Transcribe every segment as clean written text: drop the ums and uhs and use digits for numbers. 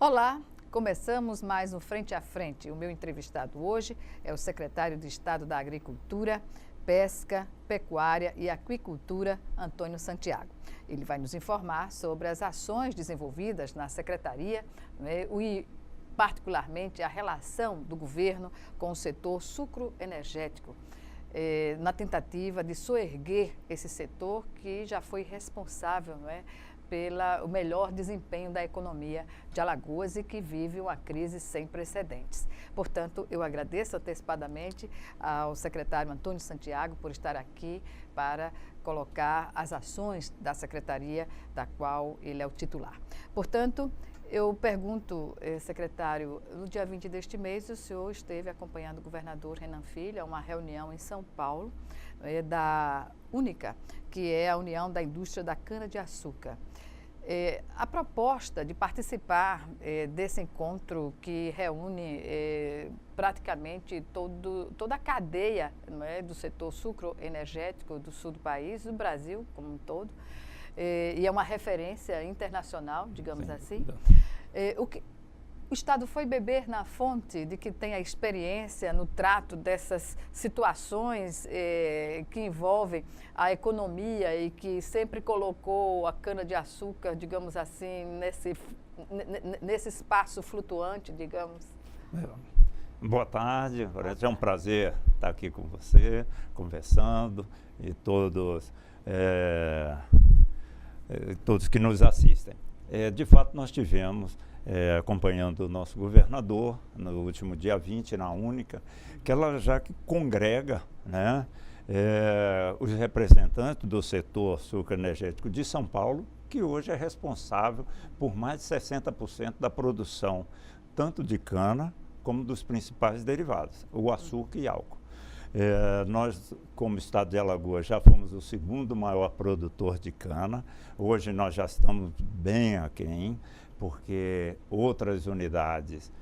Olá, começamos mais um Frente a Frente. O meu entrevistado hoje é o secretário de Estado da Agricultura, Pesca, Pecuária e Aquicultura, Antônio Santiago. Ele vai nos informar sobre as ações desenvolvidas na secretaria, e particularmente a relação do governo com o setor sucroenergético, na tentativa de soerguer esse setor que já foi responsável, pelo melhor desempenho da economia de Alagoas e que vive uma crise sem precedentes. Portanto, eu agradeço antecipadamente ao secretário Antônio Santiago por estar aqui para colocar as ações da secretaria da qual ele é o titular. Portanto, eu pergunto, secretário, no dia 20 deste mês o senhor esteve acompanhando o governador Renan Filho a uma reunião em São Paulo, da UNICA, que é a União da Indústria da Cana-de-Açúcar. A proposta de participar desse encontro que reúne praticamente toda a cadeia do setor sucroenergético do sul do país, do Brasil como um todo, e é uma referência internacional, digamos assim. O Estado foi beber na fonte de que tem a experiência no trato dessas situações que envolvem a economia e que sempre colocou a cana-de-açúcar, digamos assim, nesse espaço flutuante, digamos. Boa tarde, é um prazer estar aqui com você, conversando, e todos que nos assistem. De fato, nós tivemos, acompanhando o nosso governador, no último dia 20, na UNICA, que ela já congrega, os representantes do setor sucroenergético de São Paulo, que hoje é responsável por mais de 60% da produção, tanto de cana como dos principais derivados, o açúcar e álcool. Nós, como estado de Alagoas, já fomos o segundo maior produtor de cana. Hoje nós já estamos bem aquém, porque outras unidades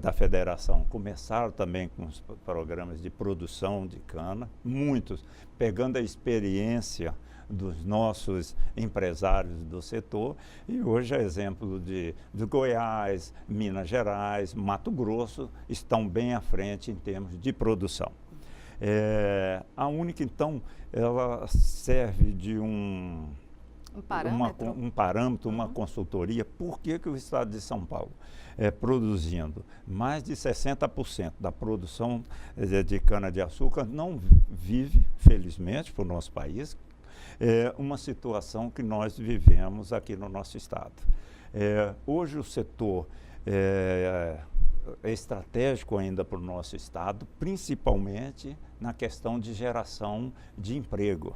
da federação começaram também com os programas de produção de cana, muitos pegando a experiência dos nossos empresários do setor, e hoje é exemplo de Goiás, Minas Gerais, Mato Grosso, estão bem à frente em termos de produção. A UNICA, então, ela serve de um parâmetro, uma consultoria. Por que o estado de São Paulo produzindo mais de 60% da produção de cana-de-açúcar não vive, felizmente, para o nosso país, uma situação que nós vivemos aqui no nosso estado. Hoje o setor é estratégico ainda para o nosso estado, principalmente na questão de geração de emprego,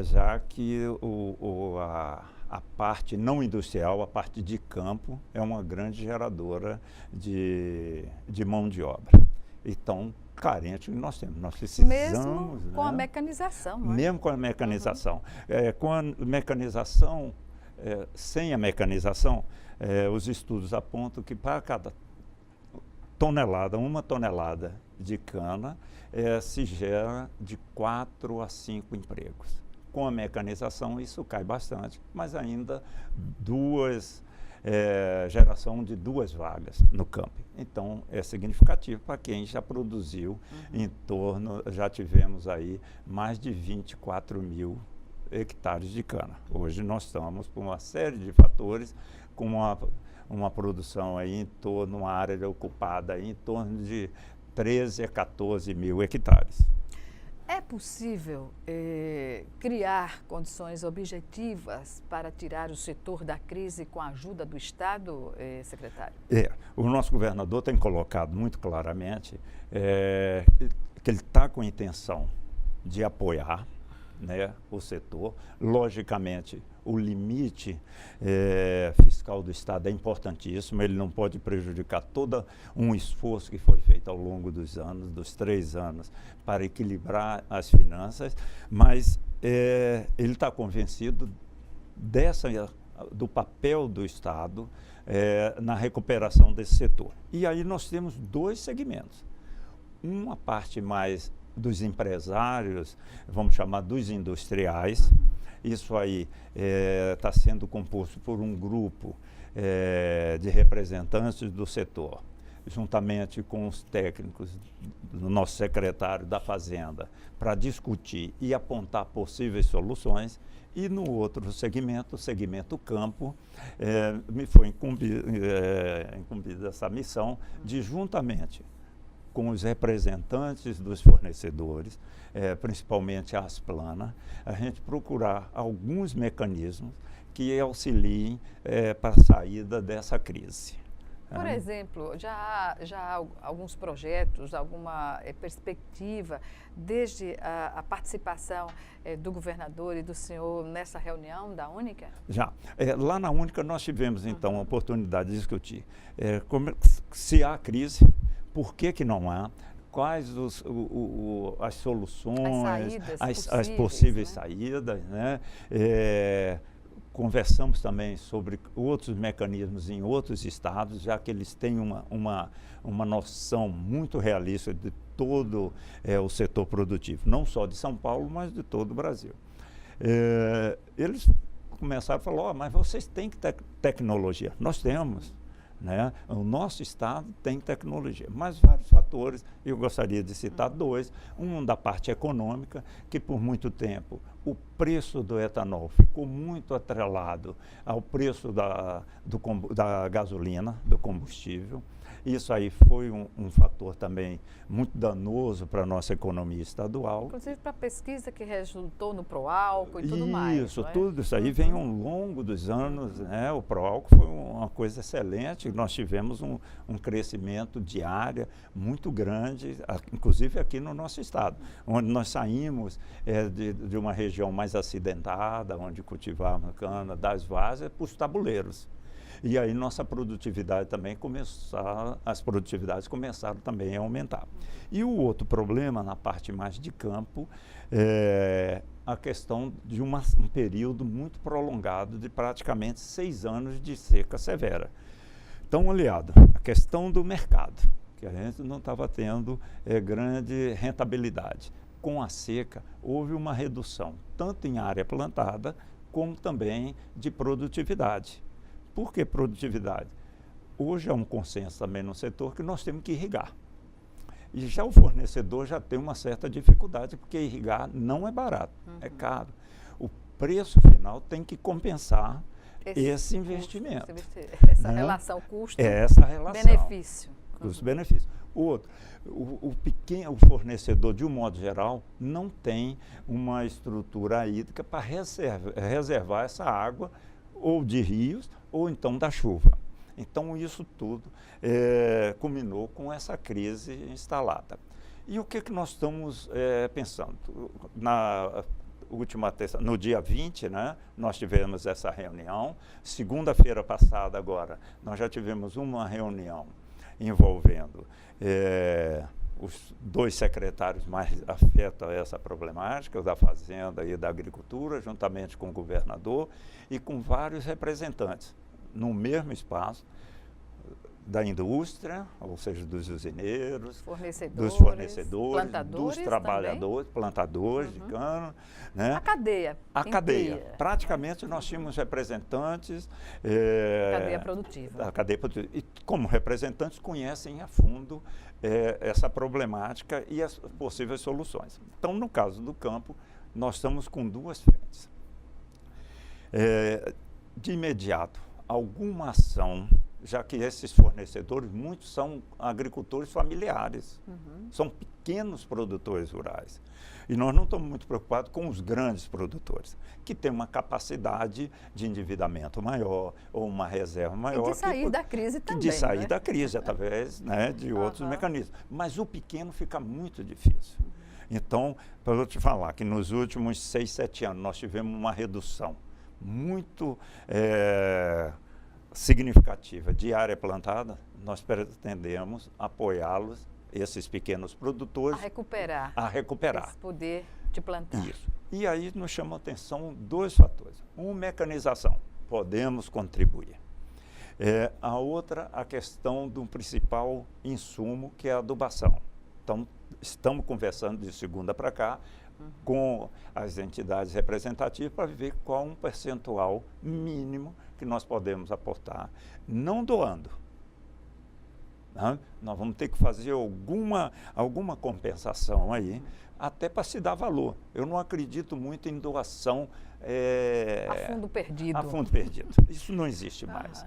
já que a parte não industrial, a parte de campo, é uma grande geradora de mão de obra. Então, carente nós temos, nós precisamos... Mesmo com a mecanização, Mesmo com a mecanização. Com a mecanização, sem a mecanização, os estudos apontam que para cada uma tonelada de cana, se gera de 4 a 5 empregos. Com a mecanização isso cai bastante, mas ainda geração de 2 vagas no campo. Então é significativo para quem já produziu já tivemos aí mais de 24 mil hectares de cana. Hoje nós estamos por uma série de fatores, com uma produção aí em torno, uma área ocupada aí em torno de 13 a 14 mil hectares. É possível criar condições objetivas para tirar o setor da crise com a ajuda do Estado, secretário? O nosso governador tem colocado muito claramente que ele está com a intenção de apoiar o setor. Logicamente, o limite fiscal do Estado é importantíssimo, ele não pode prejudicar todo um esforço que foi feito ao longo dos anos, dos 3 anos, para equilibrar as finanças, mas ele está convencido do papel do Estado na recuperação desse setor. E aí nós temos 2 segmentos. Uma parte mais dos empresários, vamos chamar dos industriais. Isso aí está sendo composto por um grupo de representantes do setor, juntamente com os técnicos do nosso secretário da Fazenda, para discutir e apontar possíveis soluções. E no outro segmento, o segmento campo, me foi incumbida essa missão de, juntamente com os representantes dos fornecedores, principalmente a Asplana, a gente procurar alguns mecanismos que auxiliem para a saída dessa crise. Por exemplo, já há alguns projetos, alguma perspectiva, desde a participação do governador e do senhor nessa reunião da Única? Já. Lá na Única nós tivemos, então, a oportunidade de discutir se há crise, por que não há, quais as soluções, as possíveis saídas, né? Conversamos também sobre outros mecanismos em outros estados, já que eles têm uma noção muito realista de todo o setor produtivo, não só de São Paulo, mas de todo o Brasil. Eles começaram a falar, mas vocês têm que ter tecnologia. Nós temos. Né? O nosso estado tem tecnologia, mas vários fatores, eu gostaria de citar dois. Um da parte econômica, que por muito tempo o preço do etanol ficou muito atrelado ao preço da gasolina, do combustível. Isso aí foi um fator também muito danoso para a nossa economia estadual. Inclusive para a pesquisa que resultou no Proálcool e tudo mais. Isso, tudo isso aí vem ao longo dos anos, né? O Proálcool foi uma coisa excelente, nós tivemos um crescimento de área muito grande, inclusive aqui no nosso estado, onde nós saímos de uma região mais acidentada, onde cultivávamos cana, das várzeas, para os tabuleiros. E aí nossa produtividade também as produtividades começaram também a aumentar. E o outro problema, na parte mais de campo, é a questão de um período muito prolongado de praticamente 6 anos de seca severa. Então, aliado, a questão do mercado, que a gente não estava tendo grande rentabilidade. Com a seca, houve uma redução, tanto em área plantada, como também de produtividade. Por que produtividade? Hoje há um consenso também no setor que nós temos que irrigar. E já o fornecedor já tem uma certa dificuldade, porque irrigar não é barato, é caro. O preço final tem que compensar esse investimento. Essa relação custo-benefício. Custo-benefício. O fornecedor, de um modo geral, não tem uma estrutura hídrica para reservar essa água ou de rios, ou então da chuva. Então, isso tudo culminou com essa crise instalada. E o que nós estamos pensando? Na última no dia 20, né, nós tivemos essa reunião. Segunda-feira passada, agora, nós já tivemos uma reunião envolvendo os 2 secretários mais afetos a essa problemática, o da Fazenda e da Agricultura, juntamente com o governador e com vários representantes, no mesmo espaço, da indústria, ou seja, dos usineiros, dos fornecedores, dos trabalhadores, também. Plantadores de cana. Né? A cadeia. A cadeia. Praticamente nós tínhamos representantes cadeia produtiva. Da cadeia produtiva. E como representantes conhecem a fundo essa problemática e as possíveis soluções. Então, no caso do campo, nós estamos com 2 frentes. De imediato, alguma ação, já que esses fornecedores, muitos são agricultores familiares, são pequenos produtores rurais. E nós não estamos muito preocupados com os grandes produtores, que têm uma capacidade de endividamento maior, ou uma reserva maior. E de sair da crise também. De sair da crise, através, né, de outros mecanismos. Mas o pequeno fica muito difícil. Então, para eu te falar que nos últimos 6, 7 anos, nós tivemos uma redução muito significativa de área plantada, nós pretendemos apoiá-los, esses pequenos produtores, a recuperar esse poder de plantar. Isso. E aí nos chamam a atenção 2 fatores. Mecanização, podemos contribuir. A outra, a questão do principal insumo, que é a adubação. Então, estamos conversando de segunda para cá, com as entidades representativas para ver qual um percentual mínimo que nós podemos aportar, não doando. Né? Nós vamos ter que fazer alguma compensação aí, até para se dar valor. Eu não acredito muito em doação a fundo perdido. A fundo perdido. Isso não existe mais.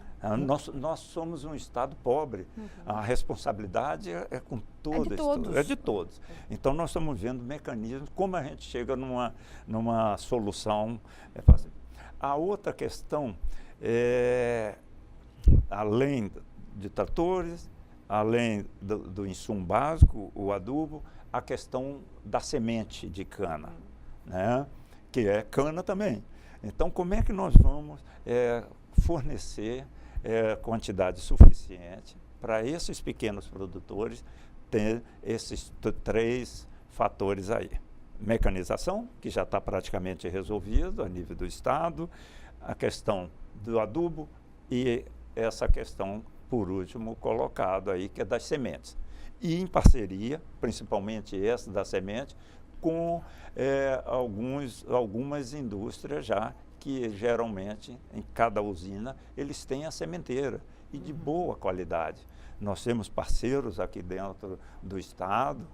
Nós somos um Estado pobre. A responsabilidade é com todos. É de todos. Então, nós estamos vendo mecanismos, como a gente chega numa solução. A outra questão é, além de tratores, além do insumo básico, o adubo, a questão da semente de cana, né? Que é cana também. Então, como é que nós vamos fornecer quantidade suficiente para esses pequenos produtores ter esses 3 fatores aí? Mecanização, que já está praticamente resolvido a nível do Estado, a questão do adubo e essa questão, por último, colocado aí, que é das sementes. E em parceria, principalmente essa da semente, com algumas indústrias já, que geralmente, em cada usina, eles têm a sementeira, e de boa qualidade. Nós temos parceiros aqui dentro do Estado,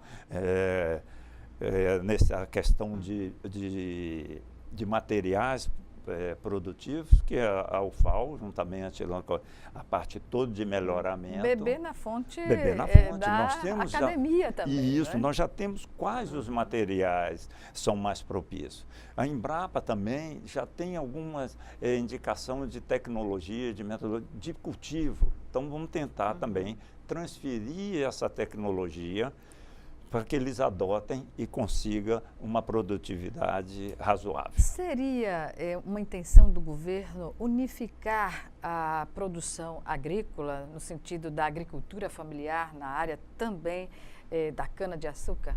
nessa questão de materiais produtivos, que é a UFAL, juntamente com a parte toda de melhoramento. Beber na fonte, da nós temos academia também. Isso, né? Nós já temos quais os materiais são mais propícios. A Embrapa também já tem algumas indicações de tecnologia, de metodologia, de cultivo. Então, vamos tentar também transferir essa tecnologia para que eles adotem e consigam uma produtividade razoável. Seria uma intenção do governo unificar a produção agrícola, no sentido da agricultura familiar, na área também da cana-de-açúcar?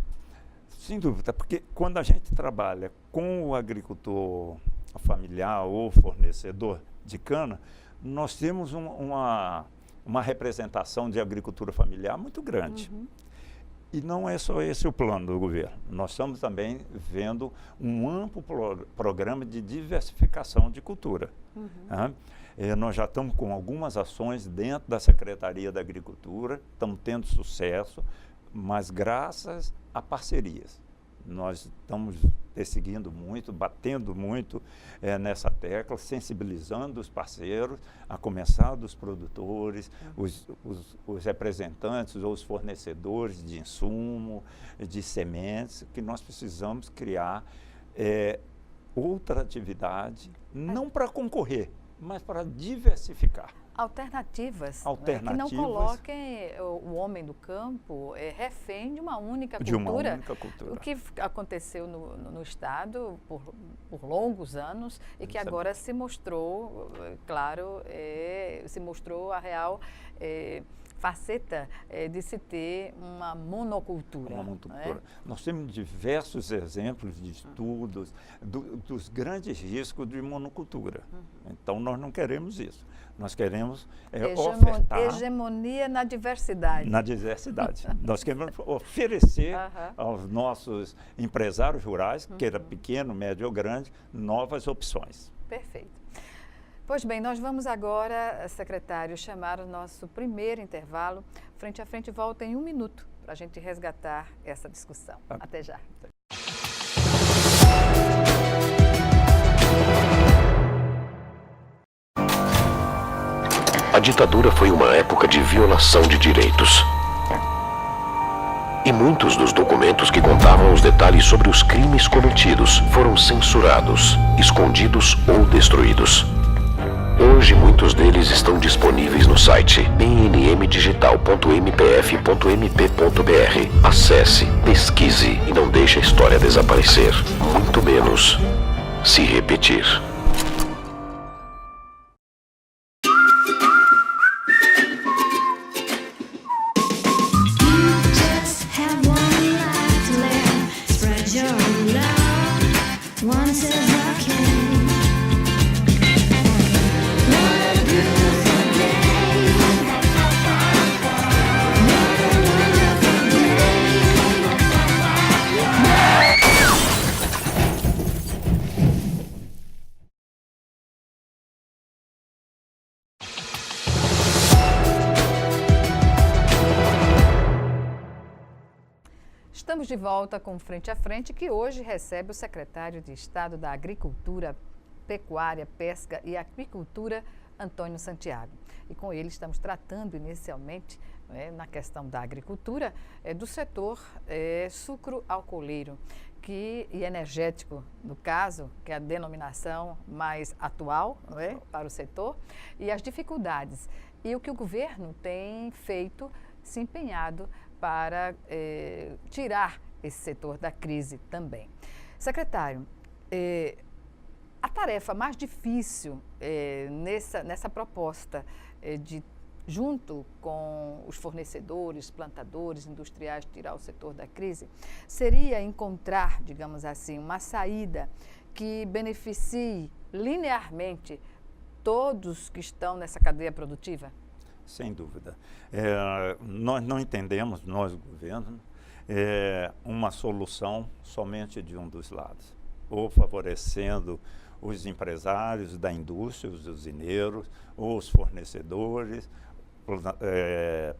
Sem dúvida, porque quando a gente trabalha com o agricultor familiar ou fornecedor de cana, nós temos uma representação de agricultura familiar muito grande. E não é só esse o plano do governo. Nós estamos também vendo um amplo programa de diversificação de cultura. Nós já estamos com algumas ações dentro da Secretaria da Agricultura, estamos tendo sucesso, mas graças a parcerias. Nós estamos perseguindo muito, batendo muito nessa tecla, sensibilizando os parceiros, a começar dos produtores, os representantes ou os fornecedores de insumo, de sementes, que nós precisamos criar outra atividade, não para concorrer, mas para diversificar. Alternativas. Que não coloquem o homem do campo refém de uma única cultura. O que aconteceu no Estado por longos anos e que agora se mostrou, claro, se mostrou a real faceta de se ter uma monocultura. Nós temos diversos exemplos de estudos dos grandes riscos de monocultura. Então, nós não queremos isso. Nós queremos ofertar... Hegemonia na diversidade. Na diversidade. Nós queremos oferecer aos nossos empresários rurais, queira pequeno, médio ou grande, novas opções. Perfeito. Pois bem, nós vamos agora, secretário, chamar o nosso primeiro intervalo. Frente a Frente volta em 1 minuto para a gente resgatar essa discussão. Até já. A ditadura foi uma época de violação de direitos. E muitos dos documentos que contavam os detalhes sobre os crimes cometidos foram censurados, escondidos ou destruídos. Hoje, muitos deles estão disponíveis no site pnmdigital.mpf.mp.br. Acesse, pesquise e não deixe a história desaparecer, muito menos se repetir. Estamos de volta com Frente a Frente, que hoje recebe o secretário de Estado da Agricultura, Pecuária, Pesca e Aquicultura, Antônio Santiago. E com ele estamos tratando inicialmente, na questão da agricultura, do setor sucro-alcooleiro e energético, no caso, que é a denominação mais atual para o setor, e as dificuldades. E o que o governo tem feito, se empenhado para tirar esse setor da crise também. Secretário, a tarefa mais difícil nessa proposta junto com os fornecedores, plantadores, industriais, tirar o setor da crise, seria encontrar, digamos assim, uma saída que beneficie linearmente todos que estão nessa cadeia produtiva? Sem dúvida. Nós não entendemos, nós, o governo, uma solução somente de um dos lados, ou favorecendo os empresários da indústria, os usineiros, ou os fornecedores,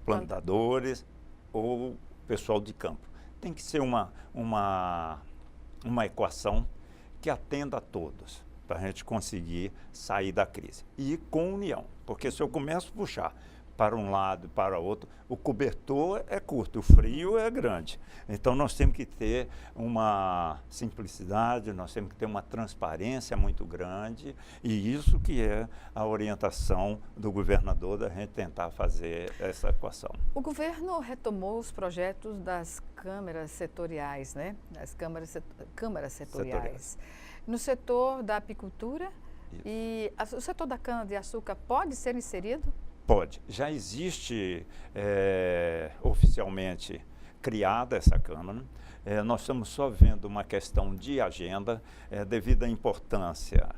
plantadores ou pessoal de campo. Tem que ser uma equação que atenda a todos, para a gente conseguir sair da crise. E com união, porque se eu começo a puxar para um lado e para o outro, o cobertor é curto, o frio é grande. Então nós temos que ter uma simplicidade, nós temos que ter uma transparência muito grande, e isso que é a orientação do governador, da gente tentar fazer essa equação. O governo retomou os projetos das câmaras setoriais, né? Das câmaras setoriais. No setor da apicultura, e o setor da cana-de-açúcar pode ser inserido? Pode. Já existe oficialmente criada essa Câmara. Nós estamos só vendo uma questão de agenda, devido à importância.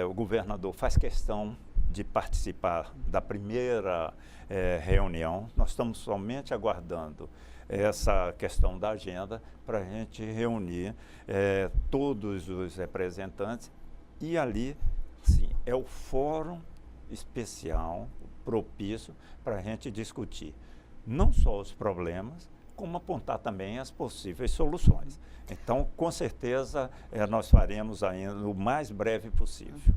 O governador faz questão de participar da primeira reunião. Nós estamos somente aguardando essa questão da agenda para a gente reunir todos os representantes, e ali, sim, é o fórum especial, propício para a gente discutir não só os problemas, como apontar também as possíveis soluções. Então, com certeza, nós faremos ainda o mais breve possível.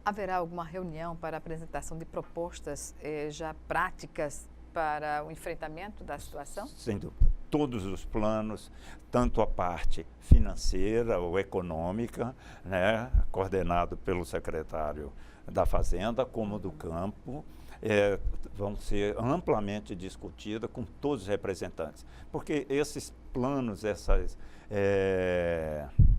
Haverá alguma reunião para a apresentação de propostas já práticas para o enfrentamento da situação? Sem dúvida. Todos os planos, tanto a parte financeira ou econômica, né, coordenado pelo secretário da Fazenda, como do campo, vão ser amplamente discutidas com todos os representantes. Porque esses planos, essas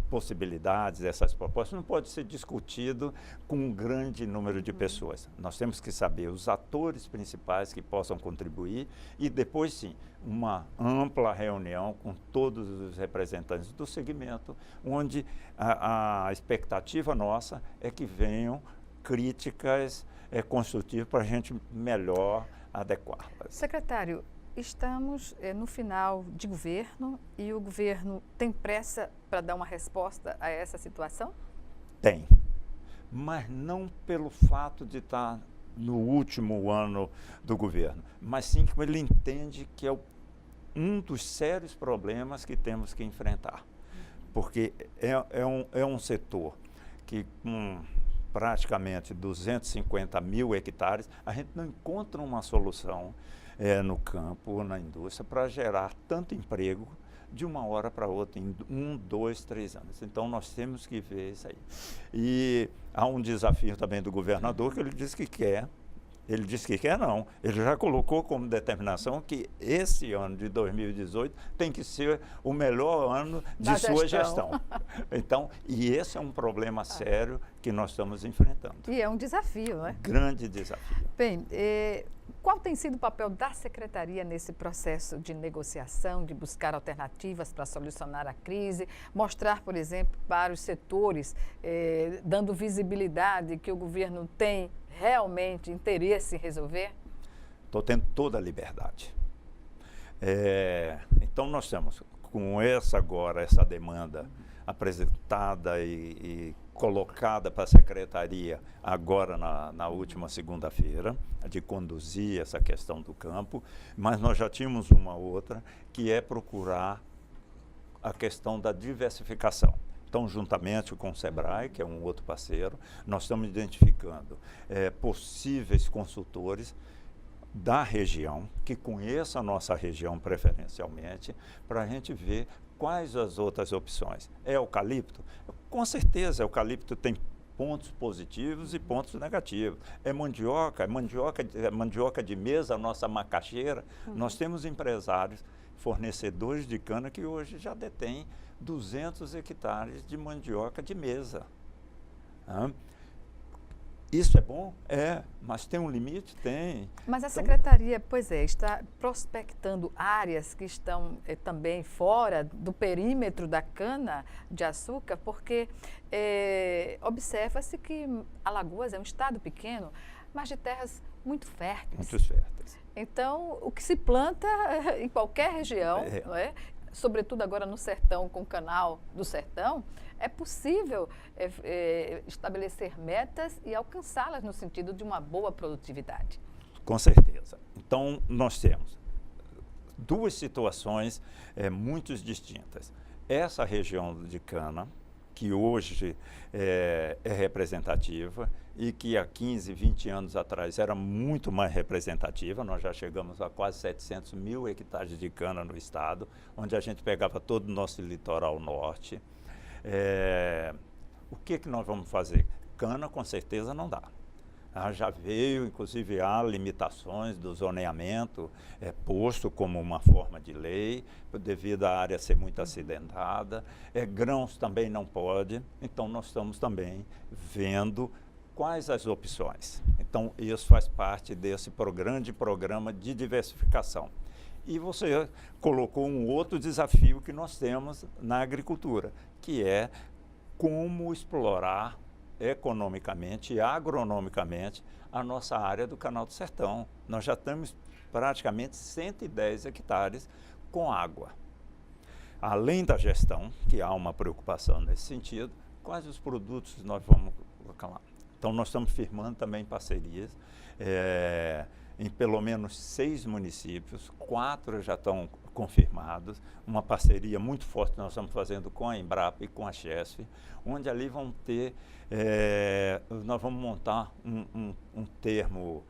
possibilidades, essas propostas, não pode ser discutido com um grande número de pessoas. Nós temos que saber os atores principais que possam contribuir e depois, sim, uma ampla reunião com todos os representantes do segmento, onde a expectativa nossa é que venham críticas construtivas para a gente melhor adequá-las. Secretário, estamos no final de governo e o governo tem pressa para dar uma resposta a essa situação? Tem, mas não pelo fato de estar no último ano do governo, mas sim que ele entende que é um dos sérios problemas que temos que enfrentar, porque é um setor que com praticamente 250 mil hectares, a gente não encontra uma solução no campo ou na indústria para gerar tanto emprego de uma hora para outra, em 1, 2, 3 anos. Então, nós temos que ver isso aí. E há um desafio também do governador, que ele disse que quer. Ele disse que quer não. Ele já colocou como determinação que esse ano de 2018 tem que ser o melhor ano de sua gestão. Então, e esse é um problema sério que nós estamos enfrentando. E é um desafio, não é? Grande desafio. Bem, qual tem sido o papel da Secretaria nesse processo de negociação, de buscar alternativas para solucionar a crise, mostrar, por exemplo, para os setores, dando visibilidade que o governo tem realmente interesse em resolver? Estou tendo toda a liberdade. Então, nós temos com essa demanda apresentada e colocada para a Secretaria agora na última segunda-feira, de conduzir essa questão do campo, mas nós já tínhamos uma outra, que é procurar a questão da diversificação. Então, juntamente com o SEBRAE, que é um outro parceiro, nós estamos identificando possíveis consultores da região, que conheçam a nossa região preferencialmente, para a gente ver quais as outras opções. É eucalipto? Com certeza, eucalipto tem pontos positivos e pontos negativos. É mandioca de mesa, a nossa macaxeira. Nós temos empresários, fornecedores de cana, que hoje já detêm 200 hectares de mandioca de mesa. Isso é bom? É, mas tem um limite? Tem. Mas a Secretaria, pois é, está prospectando áreas que estão também fora do perímetro da cana-de-açúcar, porque observa-se que Alagoas é um estado pequeno, mas de terras muito férteis. Muito férteis. Então, o que se planta em qualquer região, não é? Sobretudo agora no sertão, com o Canal do Sertão, é possível estabelecer metas e alcançá-las no sentido de uma boa produtividade. Com certeza. Então, nós temos duas situações muito distintas. Essa região de cana, que hoje é representativa e que há 15, 20 anos atrás era muito mais representativa. Nós já chegamos a quase 700 mil hectares de cana no estado, onde a gente pegava todo o nosso litoral norte. O que nós vamos fazer? Cana, com certeza, não dá. Já veio, inclusive, há limitações do zoneamento posto como uma forma de lei, devido à área ser muito acidentada. Grãos também não pode, então nós estamos também vendo quais as opções. Então, isso faz parte desse grande programa de diversificação. E você colocou um outro desafio que nós temos na agricultura, que é como explorar economicamente e agronomicamente a nossa área do Canal do Sertão. Nós já temos praticamente 110 hectares com água. Além da gestão, que há uma preocupação nesse sentido, quais os produtos nós vamos colocar lá? Então, nós estamos firmando também parcerias em pelo menos 6 municípios, 4 já estão confirmados, uma parceria muito forte que nós estamos fazendo com a Embrapa e com a Chesf, onde ali vão ter, nós vamos montar um termo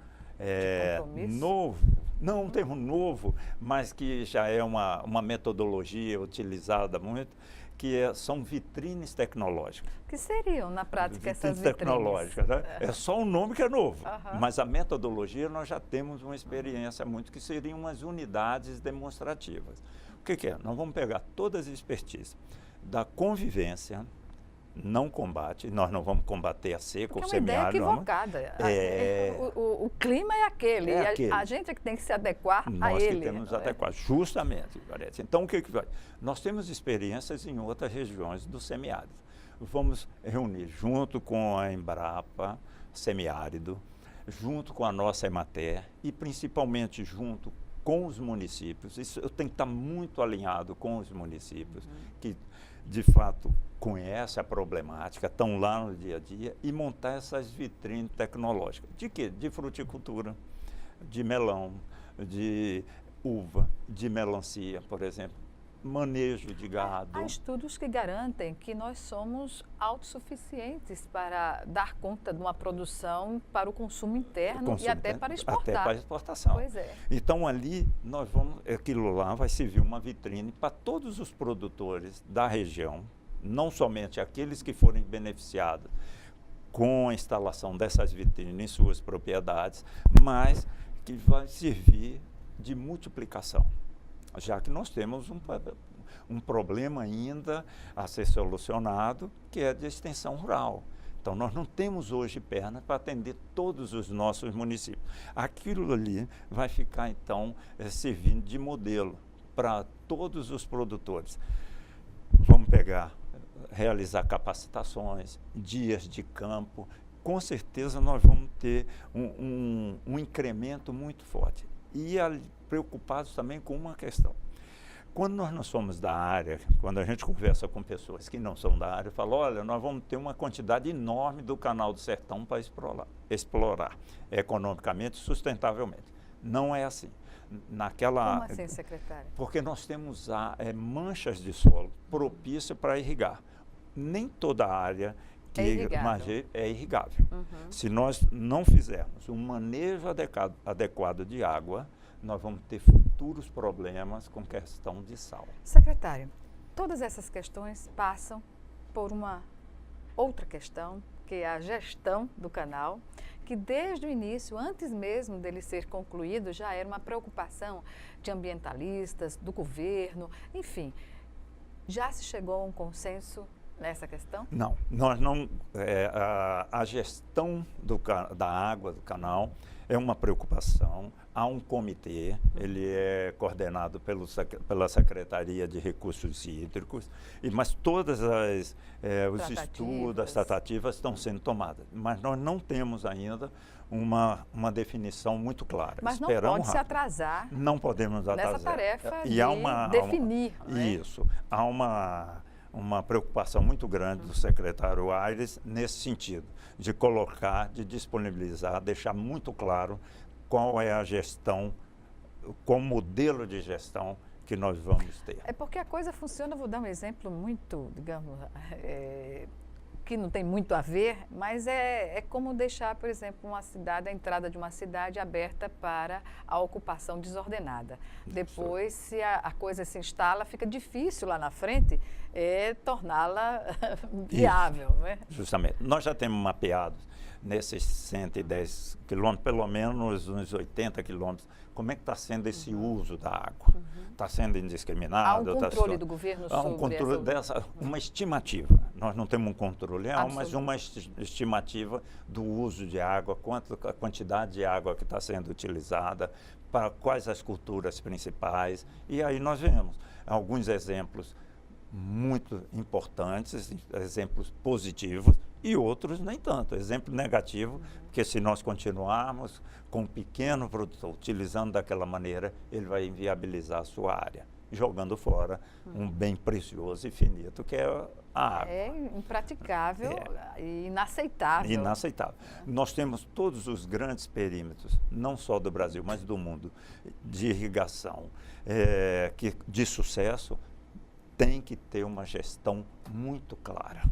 novo, não um termo novo, mas que já é uma metodologia utilizada muito, que são vitrines tecnológicas. Que seriam, na prática, essas vitrines? Tecnológicas, né? É só o nome que é novo, mas a metodologia nós já temos uma experiência muito, que seriam umas unidades demonstrativas. O que é? Nós vamos pegar todas as expertises da convivência, não combate, nós não vamos combater a seca ou semiárido. É uma ideia equivocada. O clima é aquele, e a gente é que tem que se adequar a ele. Nós que temos que nos adequar, justamente, parece. Então, o que vai? Nós temos experiências em outras regiões do semiárido. Vamos reunir junto com a Embrapa, semiárido, junto com a nossa Emater e principalmente junto com os municípios. Isso eu tenho que estar muito alinhado com os municípios, que de fato conhecem a problemática, estão lá no dia a dia, e montar essas vitrines tecnológicas. De quê? De fruticultura, de melão, de uva, de melancia, por exemplo, manejo de gado. Há estudos que garantem que nós somos autossuficientes para dar conta de uma produção para o consumo interno e até para exportar. Até para exportação. Pois é. Então, ali, nós vamos, aquilo lá vai servir uma vitrine para todos os produtores da região, não somente aqueles que forem beneficiados com a instalação dessas vitrines em suas propriedades, mas que vai servir de multiplicação, já que nós temos um problema ainda a ser solucionado, que é de extensão rural. Então, nós não temos hoje pernas para atender todos os nossos municípios. Aquilo ali vai ficar, então, servindo de modelo para todos os produtores. Vamos realizar capacitações, dias de campo. Com certeza, nós vamos ter um incremento muito forte. E preocupados também com uma questão. Quando nós não somos da área, quando a gente conversa com pessoas que não são da área, fala, olha, nós vamos ter uma quantidade enorme do Canal do Sertão para explorar economicamente e sustentavelmente. Não é assim. Como assim, secretário? Porque nós temos manchas de solo propícias para irrigar. Nem toda a área é irrigável. Se nós não fizermos um manejo adequado de água, nós vamos ter futuros problemas com questão de sal. Secretário, todas essas questões passam por uma outra questão, que é a gestão do canal, que desde o início, antes mesmo dele ser concluído, já era uma preocupação de ambientalistas, do governo, enfim. Já se chegou a um consenso nessa questão? Não, nós não. A gestão da água do canal é uma preocupação. Há um comitê, ele é coordenado pela Secretaria de Recursos Hídricos, mas todas os estudos, as tratativas estão sendo tomadas. Mas nós não temos ainda uma definição muito clara. Mas não pode se atrasar. Não podemos atrasar. Nessa tarefa de definir. Isso. Há uma preocupação muito grande do secretário Aires nesse sentido, de colocar, de disponibilizar, deixar muito claro qual é a gestão, qual modelo de gestão que nós vamos ter. É porque a coisa funciona, vou dar um exemplo muito, digamos, que não tem muito a ver, mas é como deixar, por exemplo, a entrada de uma cidade aberta para a ocupação desordenada. Depois, se a coisa se instala, fica difícil lá na frente torná-la viável. Né? Justamente. Nós já temos mapeados nesses 110 quilômetros, pelo menos uns 80 quilômetros, como é que está sendo esse uso da água? Está sendo indiscriminado? Há um controle do governo sobre um controle uma estimativa. Nós não temos um controle real, mas uma estimativa do uso de água, a quantidade de água que está sendo utilizada, para quais as culturas principais. E aí nós vemos alguns exemplos muito importantes, exemplos positivos, e outros nem tanto. Exemplo negativo, porque se nós continuarmos com um pequeno produtor utilizando daquela maneira, ele vai inviabilizar a sua área, jogando fora um bem precioso e finito, que é a água. É impraticável e inaceitável. Inaceitável. Nós temos todos os grandes perímetros, não só do Brasil, mas do mundo, de irrigação, de sucesso. Tem que ter uma gestão muito clara,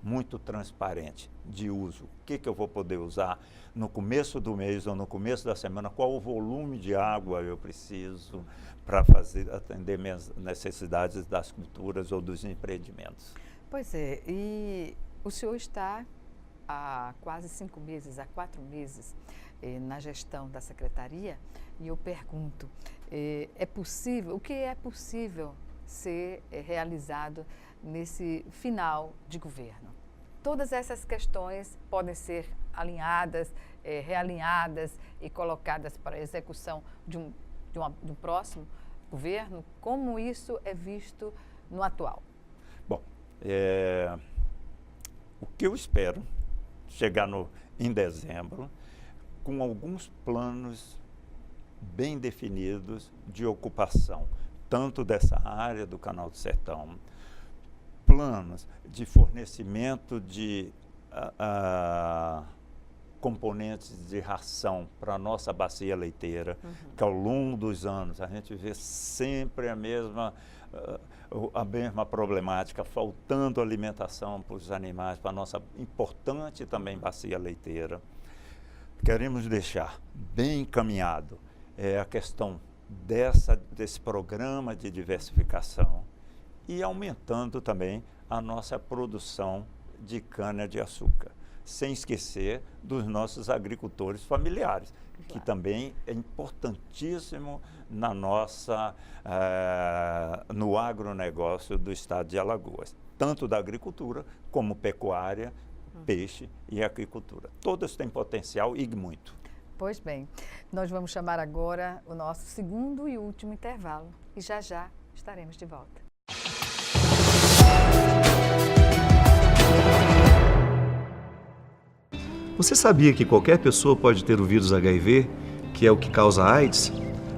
muito transparente de uso. O que eu vou poder usar no começo do mês ou no começo da semana, qual o volume de água eu preciso para atender minhas necessidades das culturas ou dos empreendimentos. Pois é, e o senhor está há quase 5 meses, há 4 meses, na gestão da secretaria, e eu pergunto, o que é possível ser realizado nesse final de governo? Todas essas questões podem ser alinhadas, realinhadas e colocadas para a execução de um próximo governo? Como isso é visto no atual? Bom, o que eu espero chegar em dezembro com alguns planos bem definidos de ocupação, tanto dessa área do Canal do Sertão, planos de fornecimento de componentes de ração para a nossa bacia leiteira, que ao longo dos anos a gente vê sempre a mesma problemática, faltando alimentação para os animais, para a nossa importante também bacia leiteira. Queremos deixar bem encaminhado a questão desse programa de diversificação e aumentando também a nossa produção de cana-de-açúcar, sem esquecer dos nossos agricultores familiares, que também é importantíssimo no agronegócio do estado de Alagoas, tanto da agricultura como pecuária, peixe e aquicultura. Todas têm potencial e muito. Pois bem, nós vamos chamar agora o nosso segundo e último intervalo e já estaremos de volta. Você sabia que qualquer pessoa pode ter o vírus HIV, que é o que causa AIDS?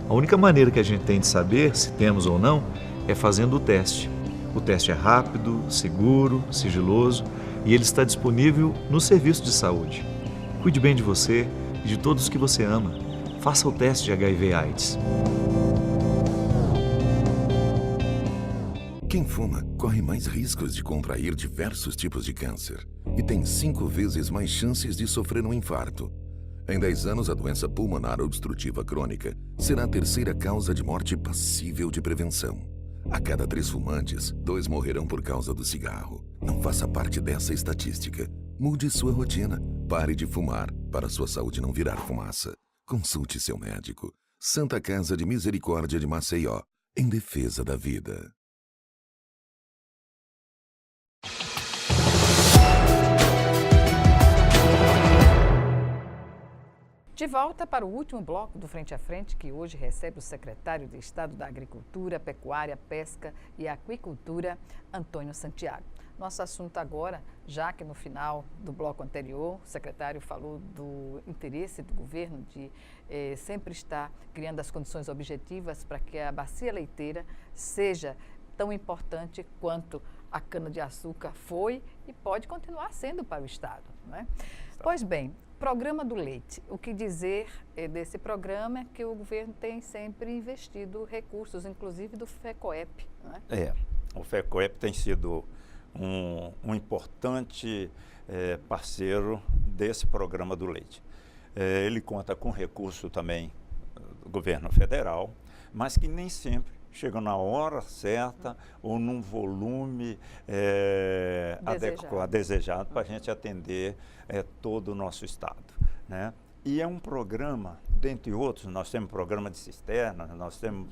A única maneira que a gente tem de saber se temos ou não é fazendo o teste. O teste é rápido, seguro, sigiloso e ele está disponível no serviço de saúde. Cuide bem de você e de todos que você ama. Faça o teste de HIV/AIDS. Quem fuma corre mais riscos de contrair diversos tipos de câncer e tem 5 vezes mais chances de sofrer um infarto. Em 10 anos, a doença pulmonar obstrutiva crônica será a terceira causa de morte passível de prevenção. A cada 3 fumantes, 2 morrerão por causa do cigarro. Não faça parte dessa estatística. Mude sua rotina. Pare de fumar para sua saúde não virar fumaça. Consulte seu médico. Santa Casa de Misericórdia de Maceió, em defesa da vida. De volta para o último bloco do Frente a Frente, que hoje recebe o secretário de Estado da Agricultura, Pecuária, Pesca e Aquicultura, Antônio Santiago. Nosso assunto agora, já que no final do bloco anterior, o secretário falou do interesse do governo de sempre estar criando as condições objetivas para que a bacia leiteira seja tão importante quanto a cana-de-açúcar foi e pode continuar sendo para o Estado, não é? Pois bem, Programa do Leite. O que dizer desse programa é que o governo tem sempre investido recursos, inclusive do FECOEP, não é? O FECOEP tem sido um importante parceiro desse programa do leite. Ele conta com recurso também do governo federal, mas que nem sempre chegam na hora certa ou num volume adequado, desejado para a gente atender todo o nosso estado, né? E é um programa, dentre outros, nós temos programa de cisterna, nós temos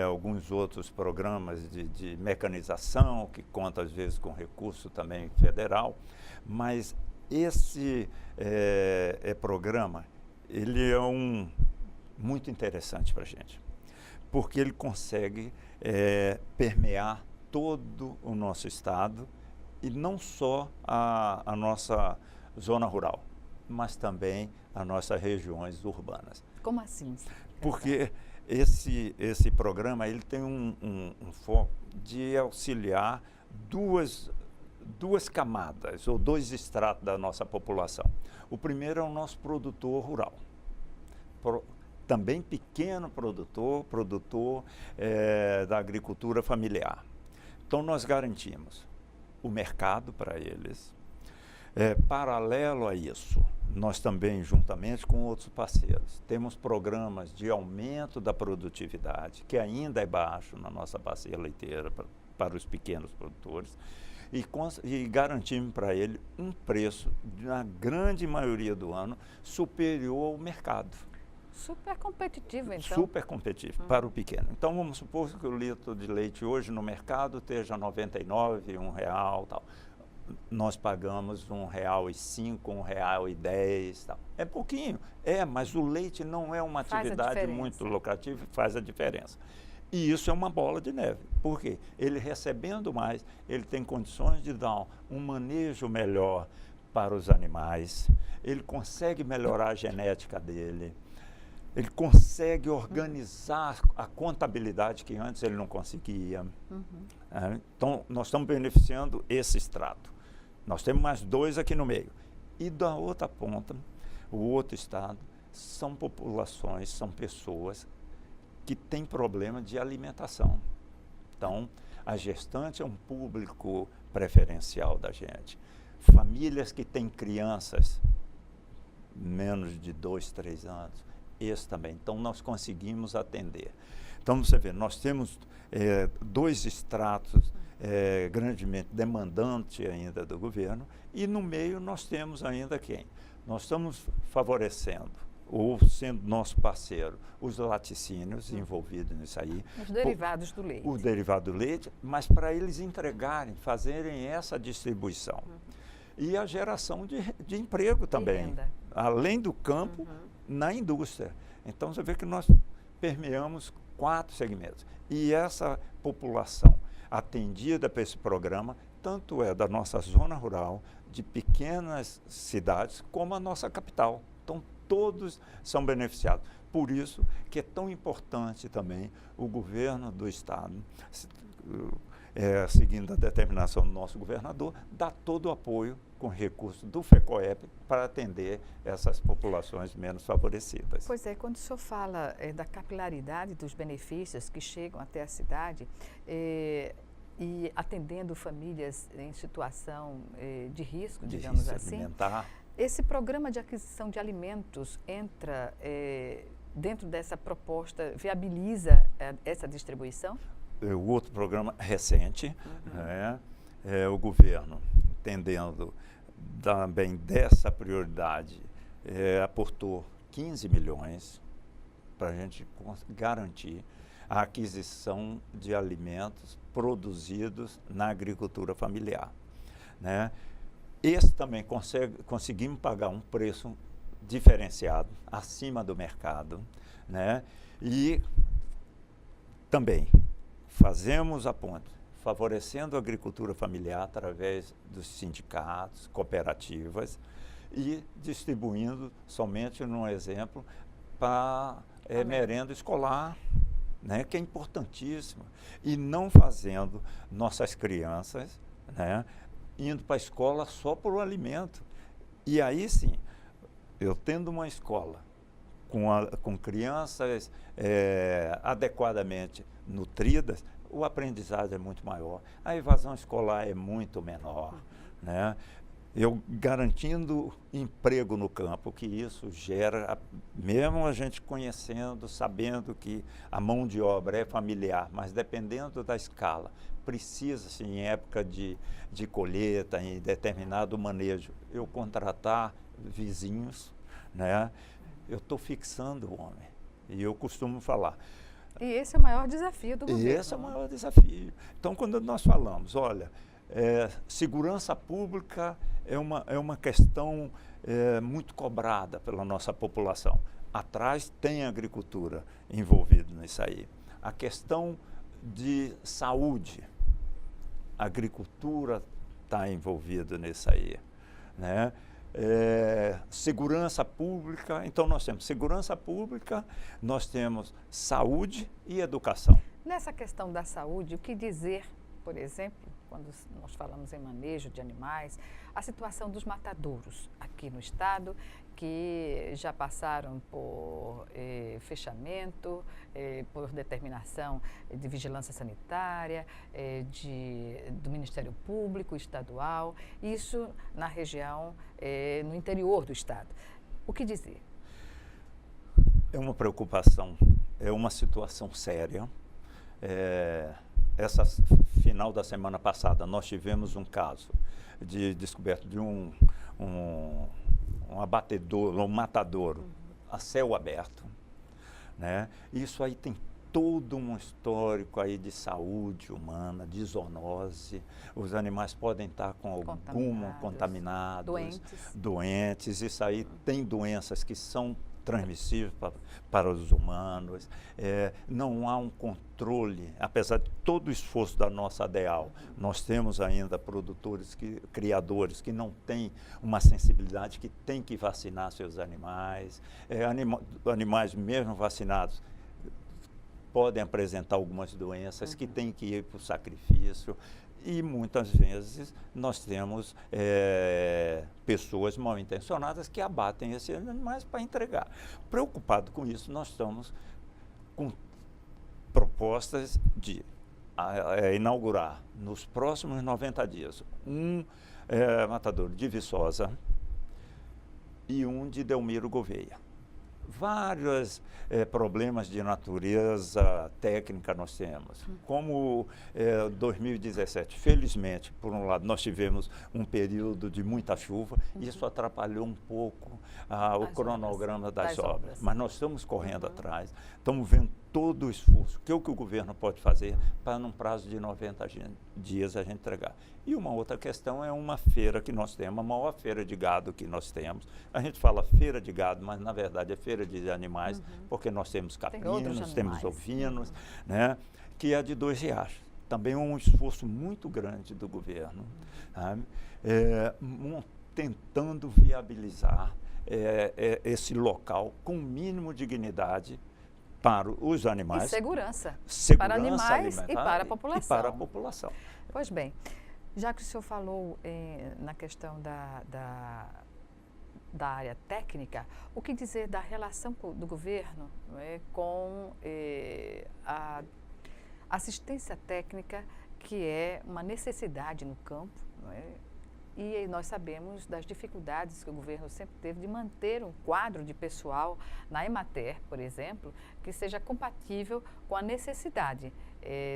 alguns outros programas de mecanização, que conta às vezes com recurso também federal, mas esse programa, ele é muito interessante para a gente, porque ele consegue permear todo o nosso estado e não só a nossa zona rural, mas também as nossas regiões urbanas. Como assim? Porque esse programa ele tem um foco de auxiliar duas camadas ou 2 estratos da nossa população. O primeiro é o nosso produtor rural. Também pequeno produtor da agricultura familiar. Então, nós garantimos o mercado para eles. Paralelo a isso, nós também, juntamente com outros parceiros, temos programas de aumento da produtividade, que ainda é baixo na nossa bacia leiteira para os pequenos produtores, e garantimos para ele um preço, na grande maioria do ano, superior ao mercado. Super competitivo, então. Super competitivo para o pequeno. Então, vamos supor que o litro de leite hoje no mercado esteja R$ 99, R$ 1,00 tal. Nós pagamos R$ 1,05, R$ 1,10 tal. É pouquinho, mas o leite não é uma atividade muito lucrativa, faz a diferença. E isso é uma bola de neve. Por quê? Ele recebendo mais, ele tem condições de dar um manejo melhor para os animais, ele consegue melhorar a genética dele, ele consegue organizar a contabilidade que antes ele não conseguia. Então, nós estamos beneficiando esse extrato. Nós temos mais 2 aqui no meio. E da outra ponta, o outro estado, são populações, são pessoas que têm problema de alimentação. Então, a gestante é um público preferencial da gente. Famílias que têm crianças menos de 2, 3 anos, esse também. Então, nós conseguimos atender. Então, você vê, nós temos 2 estratos grandemente demandantes ainda do governo, e no meio nós temos ainda quem? Nós estamos favorecendo, ou sendo nosso parceiro, os laticínios envolvidos nisso aí. Os derivados do leite. Os derivados do leite, mas para eles entregarem, fazerem essa distribuição. E a geração de emprego também, além do campo, na indústria. Então, você vê que nós permeamos 4 segmentos. E essa população atendida por esse programa, tanto é da nossa zona rural, de pequenas cidades, como a nossa capital. Então, todos são beneficiados. Por isso que é tão importante também o governo do Estado seguindo a determinação do nosso governador, dá todo o apoio com recurso do FECOEP para atender essas populações menos favorecidas. Pois é, quando o senhor fala da capilaridade dos benefícios que chegam até a cidade, e atendendo famílias em situação de risco, digamos assim, alimentar. Esse programa de aquisição de alimentos entra dentro dessa proposta, viabiliza essa distribuição? O outro programa recente, o governo, entendendo também dessa prioridade, aportou 15 milhões para a gente garantir a aquisição de alimentos produzidos na agricultura familiar, né? Esse também conseguimos pagar um preço diferenciado, acima do mercado, né? E também fazemos a ponte, favorecendo a agricultura familiar através dos sindicatos, cooperativas e distribuindo, somente num exemplo, para merenda escolar, né, que é importantíssimo, e não fazendo nossas crianças, né, indo para a escola só por o alimento. E aí sim, eu tendo uma escola com crianças adequadamente nutridas, o aprendizado é muito maior, a evasão escolar é muito menor, né? Eu garantindo emprego no campo, que isso gera, mesmo a gente conhecendo, sabendo que a mão de obra é familiar, mas dependendo da escala, precisa-se em época de colheita, em determinado manejo, eu contratar vizinhos, né? Eu estou fixando o homem, e eu costumo falar. E esse é o maior desafio do governo. Esse é o maior desafio. Então, quando nós falamos, olha, segurança pública é uma questão muito cobrada pela nossa população. Atrás tem a agricultura envolvida nisso aí. A questão de saúde, a agricultura está envolvida nisso aí, né? Segurança pública, então nós temos segurança pública, nós temos saúde e educação. Nessa questão da saúde, o que dizer, por exemplo, quando nós falamos em manejo de animais, a situação dos matadouros aqui no estado, que já passaram por fechamento, por determinação de vigilância sanitária, do Ministério Público Estadual, isso na região, no interior do estado. O que dizer? É uma preocupação, é uma situação séria. Essa final da semana passada, nós tivemos um caso de descoberta de um abatedouro, um matadouro a céu aberto, né? Isso aí tem todo um histórico aí de saúde humana, de zoonose. Os animais podem estar com contaminados, doentes. Isso aí tem doenças que são transmissíveis para os humanos. Não há um controle, apesar de todo o esforço da nossa ADEAL, nós temos ainda criadores que não têm uma sensibilidade, que têm que vacinar seus animais. Animais mesmo vacinados podem apresentar algumas doenças que têm que ir para o sacrifício. E muitas vezes nós temos pessoas mal intencionadas que abatem esses animais para entregar. Preocupado com isso, nós estamos com propostas de inaugurar nos próximos 90 dias um matadouro de Viçosa e um de Delmiro Gouveia. Vários problemas de natureza técnica nós temos. Como 2017, felizmente, por um lado, nós tivemos um período de muita chuva, e isso atrapalhou um pouco o cronograma das obras. Mas nós estamos correndo atrás, estamos vendo todo o esforço, que é o que o governo pode fazer para, num prazo de 90 dias, a gente entregar. E uma outra questão é uma feira que nós temos, a maior feira de gado que nós temos. A gente fala feira de gado, mas na verdade é feira de animais, porque nós temos caprinos, temos ovinos, né, que é de 2 Riachos. Também é um esforço muito grande do governo, sabe? Tentando viabilizar esse local com o mínimo de dignidade para os animais. E segurança para Segurança animais alimentar e para a população. E para a população. Pois bem, já que o senhor falou na questão da área técnica, o que dizer da relação do governo, não é, com a assistência técnica, que é uma necessidade no campo, não é? E nós sabemos das dificuldades que o governo sempre teve de manter um quadro de pessoal na Emater, por exemplo, que seja compatível com a necessidade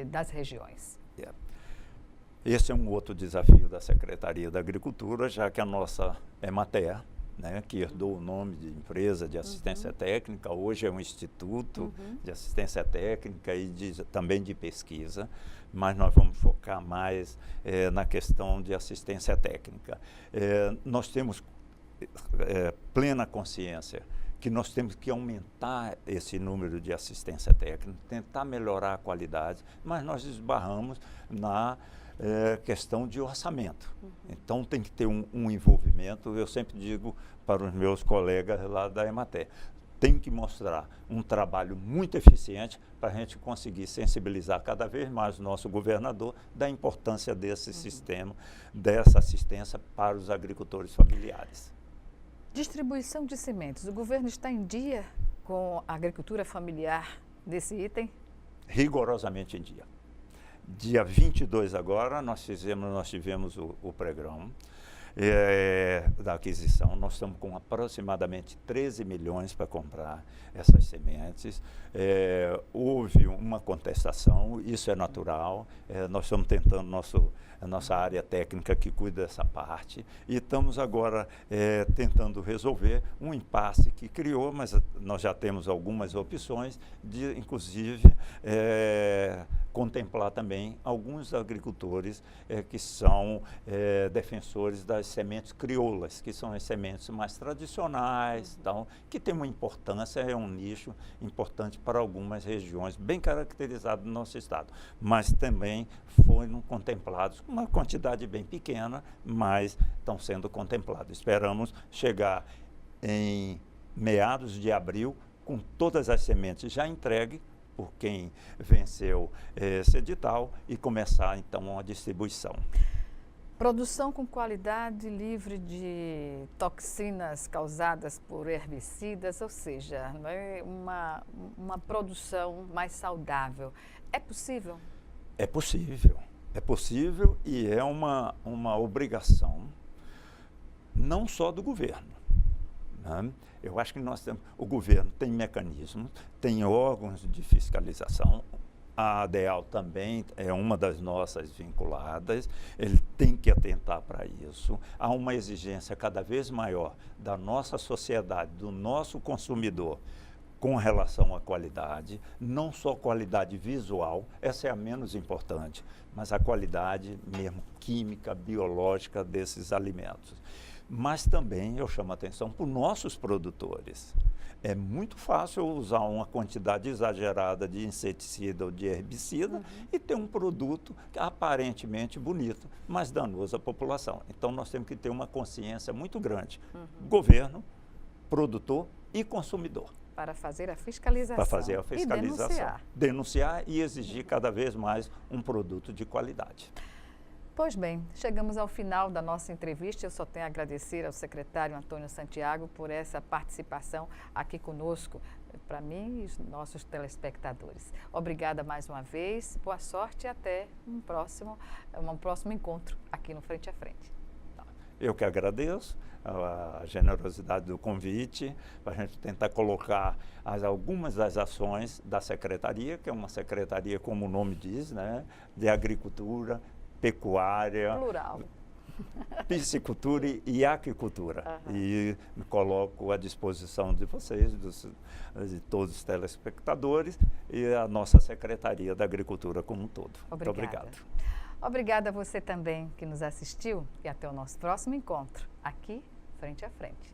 das regiões. Esse é um outro desafio da Secretaria da Agricultura, já que a nossa Emater, né, que herdou o nome de empresa de assistência técnica, hoje é um instituto de assistência técnica e também de pesquisa, mas nós vamos focar mais na questão de assistência técnica. Nós temos plena consciência que nós temos que aumentar esse número de assistência técnica, tentar melhorar a qualidade, mas nós esbarramos na questão de orçamento. Então tem que ter um envolvimento. Eu sempre digo para os meus colegas lá da Emater, tem que mostrar um trabalho muito eficiente para a gente conseguir sensibilizar cada vez mais o nosso governador da importância desse sistema, dessa assistência para os agricultores familiares. Distribuição de sementes. O governo está em dia com a agricultura familiar desse item? Rigorosamente em dia. Dia 22 agora, nós tivemos o pregão da aquisição. Nós estamos com aproximadamente 13 milhões para comprar essas sementes. Houve uma contestação, isso é natural. Nós estamos tentando, a nossa área técnica que cuida dessa parte, e estamos agora tentando resolver um impasse que criou, mas nós já temos algumas opções de, inclusive, contemplar também alguns agricultores que são defensores das sementes crioulas, que são as sementes mais tradicionais, então, que tem uma importância, é um nicho importante para algumas regiões, bem caracterizado no nosso estado, mas também foram contemplados, uma quantidade bem pequena, mas estão sendo contemplados. Esperamos chegar em meados de abril com todas as sementes já entregues por quem venceu esse edital e começar então a distribuição. Produção com qualidade, livre de toxinas causadas por herbicidas, ou seja, não é uma produção mais saudável. É possível? É possível. É possível e é uma obrigação não só do governo, né? Eu acho que o governo tem mecanismos, tem órgãos de fiscalização. A ADEAL também é uma das nossas vinculadas, ele tem que atentar para isso. Há uma exigência cada vez maior da nossa sociedade, do nosso consumidor, com relação à qualidade, não só qualidade visual, essa é a menos importante, mas a qualidade mesmo química, biológica desses alimentos. Mas também eu chamo a atenção para os nossos produtores. É muito fácil usar uma quantidade exagerada de inseticida ou de herbicida e ter um produto aparentemente bonito, mas danoso à população. Então nós temos que ter uma consciência muito grande, governo, produtor e consumidor. Para fazer a fiscalização. Para fazer a fiscalização. E denunciar. Denunciar e exigir cada vez mais um produto de qualidade. Pois bem, chegamos ao final da nossa entrevista. Eu só tenho a agradecer ao secretário Antônio Santiago por essa participação aqui conosco, para mim e os nossos telespectadores. Obrigada mais uma vez, boa sorte e até um próximo encontro aqui no Frente a Frente. Eu que agradeço a generosidade do convite, para a gente tentar colocar algumas das ações da secretaria, que é uma secretaria, como o nome diz, né, de agricultura, pecuária, plural, piscicultura e aquicultura. E me coloco à disposição de vocês, de todos os telespectadores e a nossa Secretaria da Agricultura como um todo. Muito obrigado. Obrigada a você também que nos assistiu e até o nosso próximo encontro aqui, Frente a Frente.